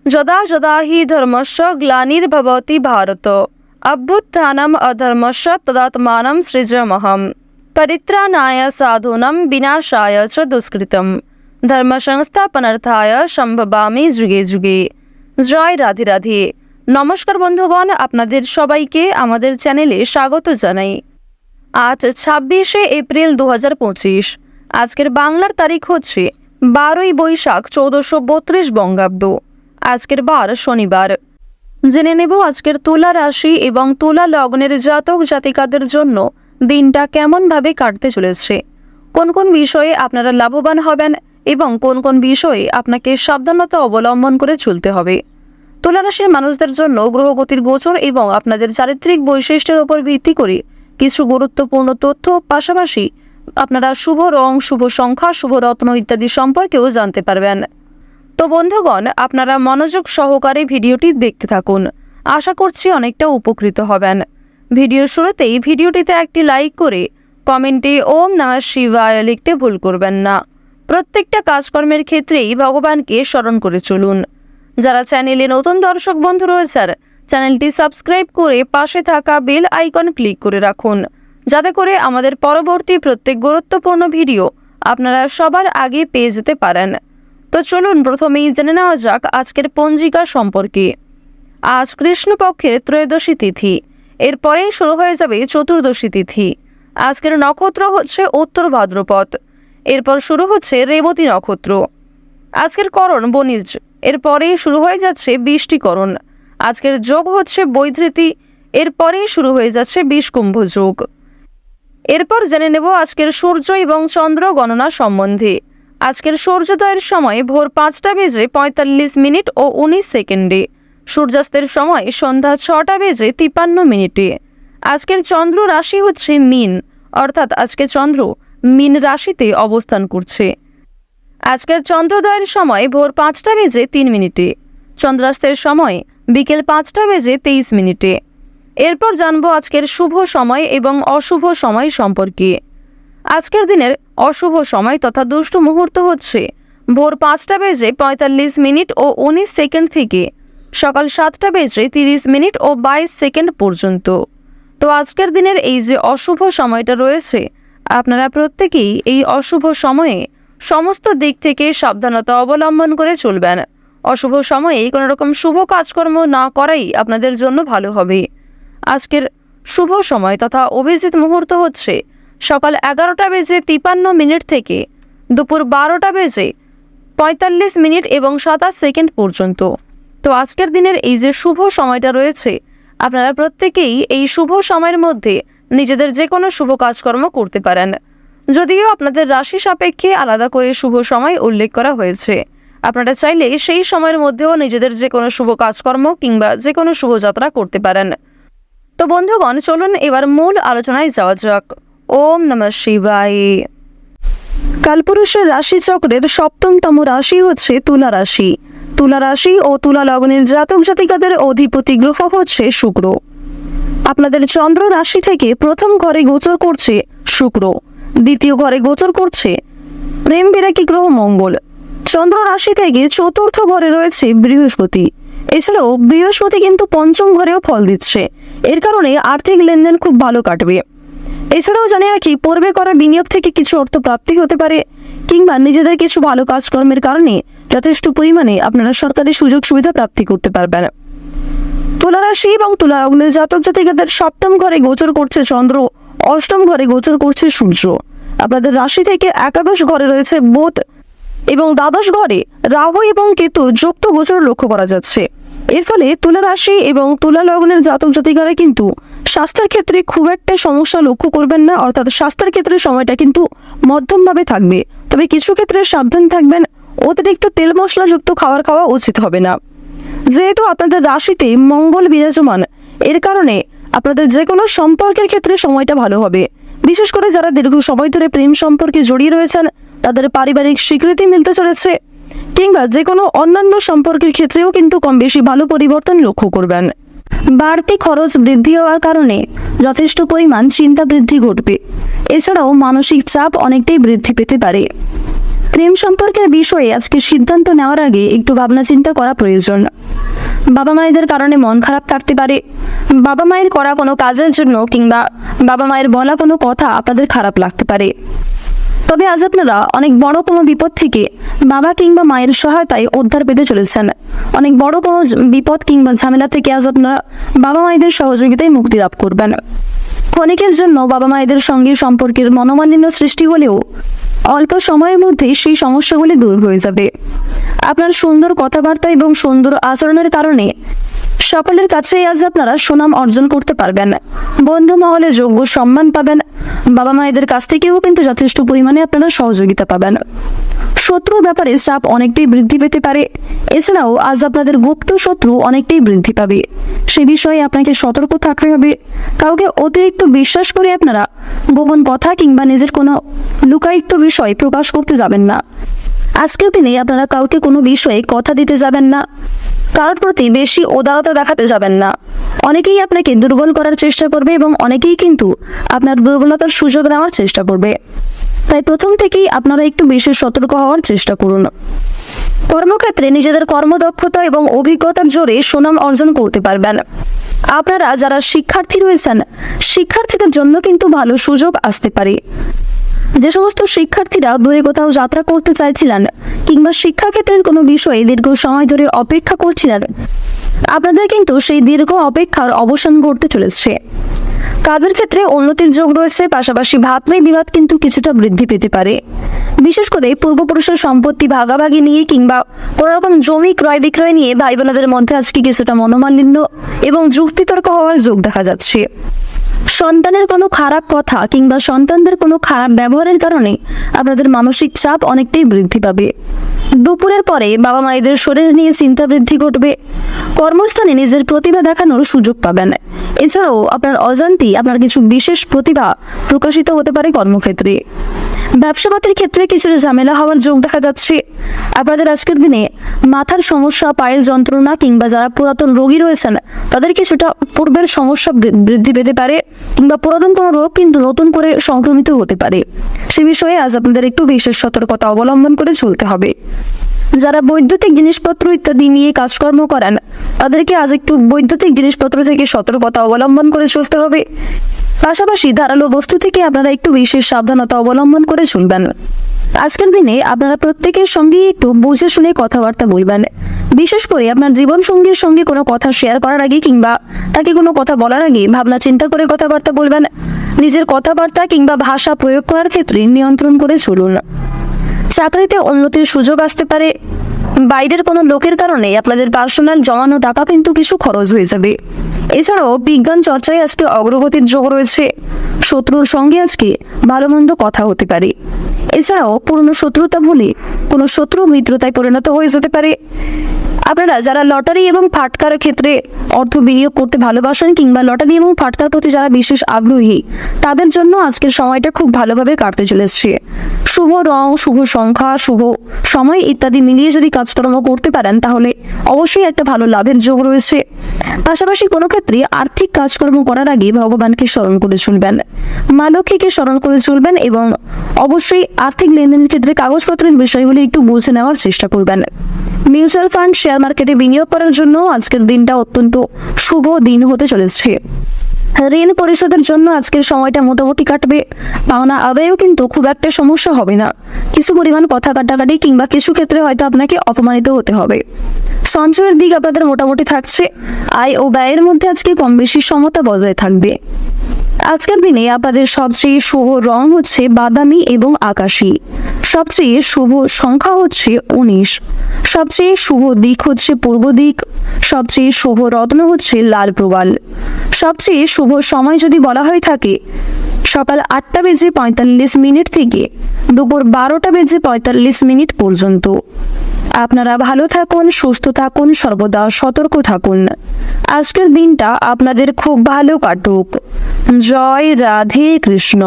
যদা যদা হি ধর্মস্য গ্লানির্ভবতি ভারত অভ্যুত্থানম অধর্মস্য তদাত্মানম সৃজামহম পরিত্রাণায় সাধূনাম বিনাশায় চ দুষ্কৃতম ধর্ম সংস্থাপনার্থায় সম্ভবামি যুগে যুগে। জয় রাধে রাধে। নমস্কার বন্ধুগণ, আপনাদের সবাইকে আমাদের চ্যানেলে স্বাগত জানাই। আজ 26শে এপ্রিল 2025। আজকের বাংলার তারিখ হচ্ছে 12ই বৈশাখ 1432 বঙ্গাব্দ। আজকের বার শনিবার। জেনে নেব আজকের তুলা রাশি এবং তুলা লগ্নের জাতক জাতিকাদের জন্য দিনটা কেমনভাবে কাটতে চলেছে, কোন কোন বিষয়ে আপনারা লাভবান হবেন এবং কোন কোন বিষয়ে আপনাকে সাবধানতা অবলম্বন করে চলতে হবে। তুলা রাশির মানুষদের জন্য গ্রহগতির গোচর এবং আপনাদের চারিত্রিক বৈশিষ্ট্যের উপর ভিত্তি করে কিছু গুরুত্বপূর্ণ তথ্য, পাশাপাশি আপনারা শুভ রং, শুভ সংখ্যা, শুভ রত্ন ইত্যাদি সম্পর্কেও জানতে পারবেন। তো বন্ধুগণ, আপনারা মনোযোগ সহকারে ভিডিওটি দেখতে থাকুন। আশা করছি অনেকটা উপকৃত হবেন। ভিডিওর শুরুতেই ভিডিওটিতে একটি লাইক করে কমেন্টে ওম নমঃ শিবায় লিখতে ভুল করবেন না। প্রত্যেকটা কাজকর্মের ক্ষেত্রেই ভগবানকে স্মরণ করে চলুন। যারা চ্যানেলে নতুন দর্শক বন্ধু রয়েছেন, চ্যানেলটি সাবস্ক্রাইব করে পাশে থাকা বেল আইকন ক্লিক করে রাখুন, যাতে করে আমাদের পরবর্তী প্রত্যেক গুরুত্বপূর্ণ ভিডিও আপনারা সবার আগে পেয়ে যেতে পারেন। তো চলুন প্রথমেই জেনে নেওয়া যাক আজকের পঞ্জিকা সম্পর্কে। আজ কৃষ্ণপক্ষের ত্রয়োদশী তিথি, এরপরেই শুরু হয়ে যাবে চতুর্দশী তিথি। আজকের নক্ষত্র হচ্ছে উত্তর ভাদ্রপদ, এরপর শুরু হচ্ছে রেবতী নক্ষত্র। আজকের করণ বণিজ, এরপরেই শুরু হয়ে যাচ্ছে বৃষ্টিকরণ। আজকের যোগ হচ্ছে বৈধৃতি, এরপরেই শুরু হয়ে যাচ্ছে বিষকুম্ভ যোগ। এরপর জেনে নেব আজকের সূর্য এবং চন্দ্র গণনা সম্বন্ধে। আজকের সূর্যোদয়ের সময় ভোর 5:45 ও 19 সেকেন্ডে, সূর্যাস্তের সময় সন্ধ্যা 6:53। আজকের চন্দ্র রাশি হচ্ছে মীন, অর্থাৎ আজকে চন্দ্র মীন রাশিতে অবস্থান করছে। আজকের চন্দ্রোদয়ের সময় ভোর 5:03, চন্দ্রাস্তের সময় বিকেল 5:23। এরপর জানবো আজকের শুভ সময় এবং অশুভ সময় সম্পর্কে। আজকের দিনের অশুভ সময় তথা দুষ্ট মুহূর্ত হচ্ছে ভোর 5:45 ও 19 সেকেন্ড থেকে সকাল 7:30 ও 22 সেকেন্ড পর্যন্ত। তো আজকের দিনের এই যে অশুভ সময়টা রয়েছে, আপনারা প্রত্যেকেই এই অশুভ সময়ে সমস্ত দিক থেকে সাবধানতা অবলম্বন করে চলবেন। অশুভ সময়ে কোনো রকম শুভ কাজকর্ম না করাই আপনাদের জন্য ভালো হবে। আজকের শুভ সময় তথা অভিজিৎ মুহূর্ত হচ্ছে সকাল 11:53 থেকে দুপুর 12:45 এবং 27 সেকেন্ড পর্যন্ত। তো আজকের দিনের এই যে শুভ সময়টা রয়েছে, আপনারা প্রত্যেকেই এই শুভ সময়ের মধ্যে নিজেদের যে কোনো শুভ কাজকর্ম করতে পারেন। যদিও আপনাদের রাশি সাপেক্ষে আলাদা করে শুভ সময় উল্লেখ করা হয়েছে, আপনারা চাইলে সেই সময়ের মধ্যেও নিজেদের যে কোনো শুভ কাজকর্ম কিংবা যে কোনো শুভযাত্রা করতে পারেন। তো বন্ধুগণ, চলুন এবার মূল আলোচনায় যাওয়া যাক। ওম নমঃ শিবায়। কালপুরুষের রাশিচক্রের 7মতম রাশি হচ্ছে তুলা রাশি। তুলা রাশি ও তুলা লগ্নের জাতক জাতিকাদের অধিপতি গ্রহ হচ্ছে শুক্র। আপনাদের চন্দ্র রাশি থেকে প্রথম ঘরে গোচর করছে শুক্র, দ্বিতীয় ঘরে গোচর করছে প্রেম বিরাগী গ্রহ মঙ্গল। চন্দ্র রাশি থেকে চতুর্থ ঘরে রয়েছে বৃহস্পতি। এছাড়াও বৃহস্পতি কিন্তু পঞ্চম ঘরেও ফল দিচ্ছে, এর কারণে আর্থিক লেনদেন খুব ভালো কাটবে। এছাড়াও জানি রাখি, পূর্বে করা বিনিয়োগ থেকে কিছু অর্থ প্রাপ্তি হতে পারে, কিংবা নিজেদের কিছু ভালো কাজকর্মের কারণে যথেষ্ট পরিমাণে আপনারা সরকারি সুযোগ সুবিধা প্রাপ্তি করতে পারবেন। তুলা রাশি এবং তুলা লগ্নের জাতক জাতিকাদের 7ম ঘরে গোচর করছে চন্দ্র, 8ম ঘরে গোচর করছে সূর্য। আপনাদের রাশি থেকে একাদশ ঘরে রয়েছে বুধ এবং দ্বাদশ ঘরে রাহু এবং কেতুর যুক্ত গোচর লক্ষ্য করা যাচ্ছে। এর ফলে তুলা রাশি এবং তুলা লগ্নের জাতক জাতিকারা কিন্তু স্বাস্থ্যের ক্ষেত্রে খুব একটা সমস্যা লক্ষ্য করবেন না, অর্থাৎ স্বাস্থ্যের ক্ষেত্রে সময়টা কিন্তু মধ্যমভাবে থাকবে। তবে কিছু ক্ষেত্রে সাবধান থাকবেন, অতিরিক্ত তেল মশলাযুক্ত খাবার খাওয়া উচিত হবে না। যেহেতু আপনাদের রাশিতে মঙ্গল বিরাজমান, এর কারণে আপনাদের যে কোনো সম্পর্কের ক্ষেত্রে সময়টা ভালো হবে। বিশেষ করে যারা দীর্ঘ সময় ধরে প্রেম সম্পর্কে জড়িয়ে রয়েছেন, তাদের পারিবারিক স্বীকৃতি মিলতে চলেছে, কিংবা যে কোনো অন্যান্য সম্পর্কের ক্ষেত্রেও কিন্তু কম বেশি ভালো পরিবর্তন লক্ষ্য করবেন। বাড়তি খরচ বৃদ্ধি হওয়ার কারণে যথেষ্ট পরিমাণ চিন্তা বৃদ্ধি ঘটবে। এছাড়াও মানসিক চাপ অনেকটাই বৃদ্ধি পেতে পারে। প্রেম সম্পর্কের বিষয়ে আজকে সিদ্ধান্ত নেওয়ার আগে একটু ভাবনা চিন্তা করা প্রয়োজন। বাবা মায়েদের কারণে মন খারাপ থাকতে পারে। বাবা মায়ের করা কোনো কাজের জন্য কিংবা বাবা মায়ের বলা কোনো কথা আপনাদের খারাপ লাগতে পারে। তবে আজ আপনারা অনেক বড় কোনো বিপদ থেকে বাবা কিংবা মায়ের সহায়তায় উদ্ধার পেতে চলেছেন। অনেক বড় কোনো বিপদ কিংবা ঝামেলা থেকে আজ আপনারা বাবা মায়েদের সহযোগিতায় মুক্তি লাভ করবেন। ক্ষণিকের জন্য বাবা মায়েদের সঙ্গে সম্পর্কের মনোমালিন্য সৃষ্টি হলেও অল্প সময়ের মধ্যেই সেই সমস্যাগুলি দূর হয়ে যাবে। আপনার সুন্দর কথাবার্তা এবং সুন্দর আচরণের কারণে সকলের কাছেই আজ আপনারা সুনাম অর্জন করতে পারবেন। বন্ধু মহলে যোগ্য সম্মান পাবেন। বাবা মায়েদের কাছ থেকেও কিন্তু যথেষ্ট পরিমাণে আপনারা সহযোগিতা পাবেন। শত্রুর ব্যাপারে চাপ অনেকটাই বৃদ্ধি পেতে পারে। এছাড়াও আজ আপনাদের গুপ্ত শত্রু অনেকটাই বৃদ্ধি পাবে। সে বিষয়ে আপনাকে সতর্ক থাকতে হবে। কাউকে অতিরিক্ত বিশ্বাস করে আপনারা গোপন কথা কিংবা নিজের কোনো লুকায়িত বিষয় প্রকাশ করতে যাবেন না। আজকের দিনে আপনারা কাউকে কোনো বিষয়ে কথা দিতে যাবেন না। কারোর প্রতি বেশি উদারতা দেখাতে যাবেন না। অনেকেই আপনাকে দুর্বল করার চেষ্টা করবে এবং অনেকেই কিন্তু আপনার দুর্বলতার সুযোগ নেওয়ার চেষ্টা করবে। তাই প্রথম থেকেই আপনারা একটু বেশি সতর্ক হওয়ার চেষ্টা করুন। কর্মক্ষেত্রে নিজেদের কর্মদক্ষতা এবং অভিজ্ঞতার জোরে সুনাম অর্জন করতে পারবেন। আপনারা যারা শিক্ষার্থী রয়েছেন, শিক্ষার্থীদের জন্য কিন্তু ভালো সুযোগ আসতে পারে। যে সমস্ত শিক্ষার্থীরা দূরে কোথাও যাত্রা করতে চাইছিলেন কিংবা শিক্ষাক্ষেত্রের কোনো বিষয়ে দীর্ঘ সময় ধরে অপেক্ষা করছিলেন, আপনাদের কিন্তু সেই দীর্ঘ অপেক্ষার অবসান ঘটতে চলেছে। কাজের ক্ষেত্রে উন্নতির যোগ রয়েছে। পাশাপাশি ভাতৃ বিবাদ কিন্তু কিছুটা বৃদ্ধি পেতে পারে। বিশেষ করে পূর্বপুরুষের সম্পত্তি ভাগাভাগি নিয়ে কিংবা কোনো রকম জমি ক্রয় বিক্রয় নিয়ে ভাই বোনদের মধ্যে আজকে কিছুটা মনোমালিন্য এবং যুক্তিতর্ক হওয়ার যোগ দেখা যাচ্ছে। সন্তানের কোনো খারাপ কথা কিংবা সন্তানদের কোনো খারাপ ব্যবহারের কারণে আপনাদের মানসিক চাপ অনেকটাই বৃদ্ধি পাবে। দুপুরের পরে বাবা মায়েদের শরীর নিয়ে চিন্তা বৃদ্ধি ঘটবে। কর্মস্থানে নিজের প্রতিভা দেখানোর সুযোগ পাবেন। এছাড়াও আপনার অজান্তেই আপনার কিছু বিশেষ প্রতিভা প্রকাশিত হতে পারে কর্মক্ষেত্রে। ব্যবসাপাতির ক্ষেত্রে কিছুটা ঝামেলা হওয়ার যোগ দেখা যাচ্ছে। আপনাদের আজকের দিনে মাথার সমস্যা, পায়ের যন্ত্রণা কিংবা যারা পুরাতন রোগী রয়েছেন তাদের কিছুটা পূর্বের সমস্যা বৃদ্ধি পেতে পারে কিংবা পুরাতন কোনো রোগ কিন্তু নতুন করে সংক্রমিত হতে পারে। সে বিষয়ে আজ আপনাদের একটু বিশেষ সতর্কতা অবলম্বন করে চলতে হবে। যারা বৈদ্যুতিক জিনিসপত্র ইত্যাদি নিয়ে কাজকর্ম করেন তাদেরকে আজ একটু বৈদ্যুতিক জিনিসপত্র থেকে সতর্কতা অবলম্বন করে চলতে হবে। পাশাপাশি ধারালো বস্তু থেকে আপনারা একটু বিশেষ সাবধানতা অবলম্বন করে চলবেন। আজকের দিনে আপনারা প্রত্যেকের সঙ্গে একটু বুঝে শুনে কথাবার্তা বলবেন। বিশেষ করে আপনার জীবন সঙ্গীর সঙ্গে কোনো কথা শেয়ার করার আগে কিংবা তাকে কোনো কথা বলার আগে ভাবনা চিন্তা করে কথাবার্তা বলবেন। নিজের কথাবার্তা কিংবা ভাষা প্রয়োগ করার ক্ষেত্রে নিয়ন্ত্রণ করে চলুন। চাকরিতে উন্নতির সুযোগ আসতে পারে। বাইরের কোনো লোকের কারণে আপনাদের পার্সোনাল জমানো টাকা কিন্তু কিছু খরচ হয়ে যাবে। এছাড়াও বিজ্ঞান চর্চায় আজকে অগ্রগতির যোগ রয়েছে। শত্রুর সঙ্গে আজকে ভালো মন্দ কথা হতে পারে। এছাড়াও পুরনো শত্রুতা ভুলে কোনো শত্রু মিত্রতায় পরিণত হয়ে যেতে পারে। আপনারা যারা লটারি এবং ফাটকার ক্ষেত্রে অর্থ বিনিয়োগ করতে ভালোবাসেন কিংবা লটারি এবং ফাটকার প্রতি যারা বিশেষ আগ্রহী তাদের জন্য আজকের সময়টা খুব ভালোভাবে কাটতে চলেছে। শুভ রং, শুভ সংখ্যা, শুভ সময় ইত্যাদি মিলিয়ে যদি কাজকর্ম করতে পারেন তাহলে অবশ্যই একটা ভালো লাভের যোগ রয়েছে। পাশাপাশি কোনো ক্ষেত্রে আর্থিক কাজকর্ম করার আগে ভগবানকে স্মরণ করে চলবেন, মা লক্ষ্মীকে স্মরণ করে চলবেন এবং অবশ্যই আর্থিক লেনদেনের ক্ষেত্রে কাগজপত্রের বিষয়গুলি একটু বুঝে নেওয়ার চেষ্টা করবেন। মিউচুয়াল ফান্ড, শেয়ার মার্কেটে বিনিয়োগ করার জন্য আজকের দিনটা অত্যন্ত শুভ দিন হতে চলেছে। ঋণ পরিশোধের জন্য আজকের সময়টা মোটামুটি কাটবে। পাওনা আদায়েও কিন্তু খুব একটা সমস্যা হবে না। কিছু পরিমাণ কথা কাটাকাটি কিংবা কিছু ক্ষেত্রে হয়তো আপনাকে অপমানিত হতে হবে। সঞ্চয়ের দিক আপনাদের মোটামুটি থাকছে। আয় ও ব্যয়ের মধ্যে আজকে কম বেশি সমতা বজায় থাকবে। আজকের দিনে আপনাদের সবচেয়ে শুভ রং হচ্ছে বাদামি এবং আকাশী। সবচেয়ে শুভ সংখ্যা হচ্ছে 19। সবচেয়ে শুভ দিক হচ্ছে পূর্ব দিক। সবচেয়ে শুভ রত্ন হচ্ছে লাল প্রবাল। সবচেয়ে শুভ সময় যদি বলা হয়ে থাকে সকাল 8:45 থেকে দুপুর 12:45 পর্যন্ত। আপনারা ভালো থাকুন, সুস্থ থাকুন, সর্বদা সতর্ক থাকুন। আজকের দিনটা আপনাদের খুব ভালো কাটুক। জয় রাধে কৃষ্ণ।